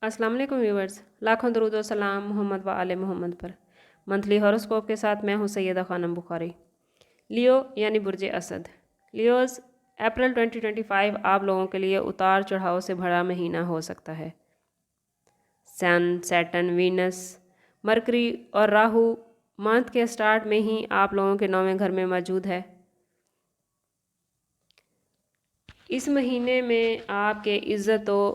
अस्सलाम वालेकुम व्यूवर्स, लाखों दरूद व सलाम मोहम्मद व आले मोहम्मद पर। मंथली हॉरोस्कोप के साथ मैं हूं सैयदा खानम बुखारी। लियो यानी बुर्ज असद। लियोज़, अप्रैल 2025 आप लोगों के लिए उतार चढ़ाव से भरा महीना हो सकता है। सन, सैटर्न, वीनस, मरकरी और राहु मंथ के स्टार्ट में ही आप लोगों के 9वें घर में मौजूद है। इस महीने में आपके इज़्ज़त व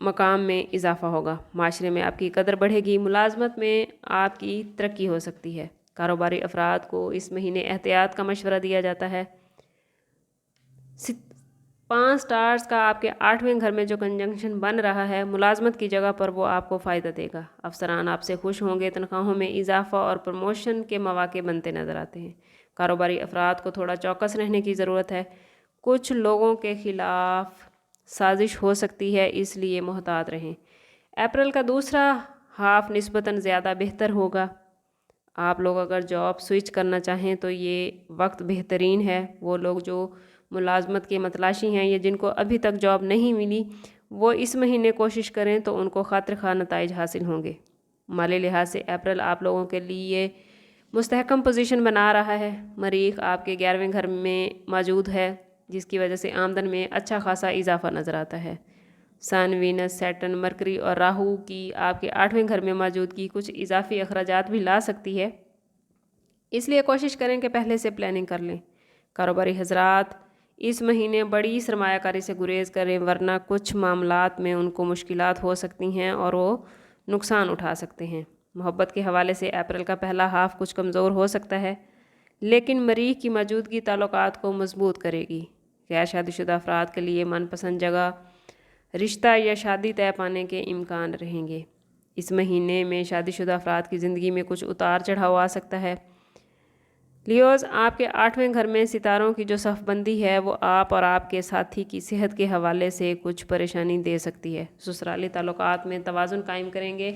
मकाम में इजाफा होगा, माशरे में आपकी कदर बढ़ेगी, मुलाजमत में आपकी तरक्की हो सकती है। कारोबारी अफराद को इस महीने एहतियात का मशवरा दिया जाता है। 5 स्टार्स का आपके 8वें घर में जो कंजंक्शन बन रहा है, मुलाजमत की जगह पर वो आपको फ़ायदा देगा। अफसरान आपसे खुश होंगे, तनख्वाहों में इजाफा और प्रमोशन के मौके बनते नज़र आते हैं। कारोबारी अफराद को थोड़ा चौकस रहने की ज़रूरत है। कुछ लोगों के ख़िलाफ़ साजिश हो सकती है, इसलिए मोहतात रहें। अप्रैल का दूसरा हाफ निस्बतन ज़्यादा बेहतर होगा। आप लोग अगर जॉब स्विच करना चाहें तो ये वक्त बेहतरीन है। वो लोग जो मुलाजमत के मतलाशी हैं या जिनको अभी तक जॉब नहीं मिली, वो इस महीने कोशिश करें तो उनको खातिर खा नताइज हासिल होंगे। माली लिहाज से अप्रैल आप लोगों के लिए मुस्तहकम पोजीशन बना रहा है। मरीख आपके 11वें घर में मौजूद है, जिसकी वजह से आमदन में अच्छा खासा इजाफा नज़र आता है। सन, वीनस, सैटर्न, मरकरी और राहु की आपके 8वें घर में मौजूदगी कुछ इजाफी अखराजात भी ला सकती है, इसलिए कोशिश करें कि पहले से प्लानिंग कर लें। कारोबारी हजरात इस महीने बड़ी सरमायाकारी से गुरेज करें, वरना कुछ मामलात में उनको मुश्किलात हो सकती हैं और वो नुकसान उठा सकते हैं। मोहब्बत के हवाले से अप्रैल का पहला हाफ कुछ कमज़ोर हो सकता है, लेकिन मरीख की मौजूदगी ताल्लुकात को मजबूत करेगी। गैर शादीशुदा अफराद के लिए मनपसंद जगह, रिश्ता या शादी तय पाने के इम्कान रहेंगे। इस महीने में शादीशुदा अफराद की ज़िंदगी में कुछ उतार चढ़ाव आ सकता है। लियोज़, आपके 8वें घर में सितारों की जो सफ़बंदी है वो आप और आपके साथी की सेहत के हवाले से कुछ परेशानी दे सकती है। ससुराली ताल्लुकात में तवाज़ुन कायम करेंगे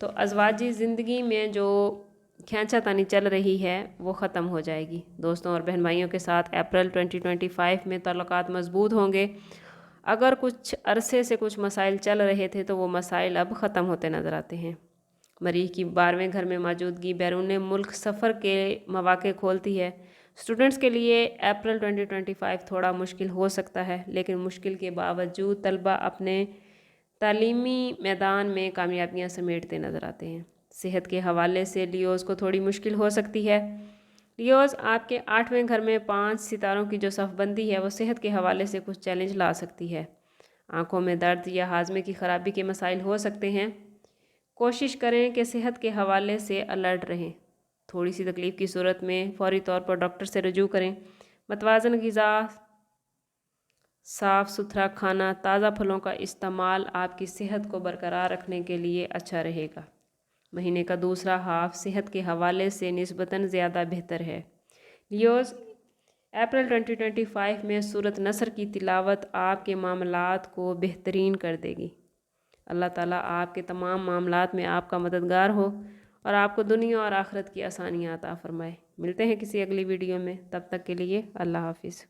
तो अज़वाजी ज़िंदगी में जो खींचातानी चल रही है वो ख़त्म हो जाएगी। दोस्तों और बहन भाइयों के साथ अप्रैल 2025 में ताल्लुकात मजबूत होंगे। अगर कुछ अरसे से कुछ मसाइल चल रहे थे तो वो मसाइल अब ख़त्म होते नज़र आते हैं। मरीख की 12वें घर में मौजूदगी बैरून मुल्क सफ़र के मौके खोलती है। स्टूडेंट्स के लिए अप्रैल 2025 थोड़ा मुश्किल हो सकता है, लेकिन मुश्किल के बावजूद तलबा अपने तालीमी मैदान में कामयाबियाँ समेटते नज़र आते हैं। सेहत के हवाले से लियोज़ को थोड़ी मुश्किल हो सकती है। लियोज़, आपके 8वें घर में 5 सितारों की जो सफ़बंदी है वो सेहत के हवाले से कुछ चैलेंज ला सकती है। आँखों में दर्द या हाजमे की ख़राबी के मसाइल हो सकते हैं। कोशिश करें कि सेहत के हवाले से अलर्ट रहें। थोड़ी सी तकलीफ़ की सूरत में फ़ौरी तौर पर डॉक्टर से रजू करें। मतवाज़न ग़िज़ा, साफ़ सुथरा खाना, ताज़ा फलों का इस्तेमाल आपकी सेहत को बरकरार रखने के लिए अच्छा रहेगा। महीने का दूसरा हाफ सेहत के हवाले से निस्बतन ज़्यादा बेहतर है। लियोज़, अप्रैल 2025 में सूरत नसर की तिलावत आपके मामलात को बेहतरीन कर देगी। अल्लाह ताला आपके तमाम मामलात में आपका मददगार हो और आपको दुनिया और आखिरत की आसानियाँ अता फरमाए। मिलते हैं किसी अगली वीडियो में, तब तक के लिए अल्लाह हाफिज़।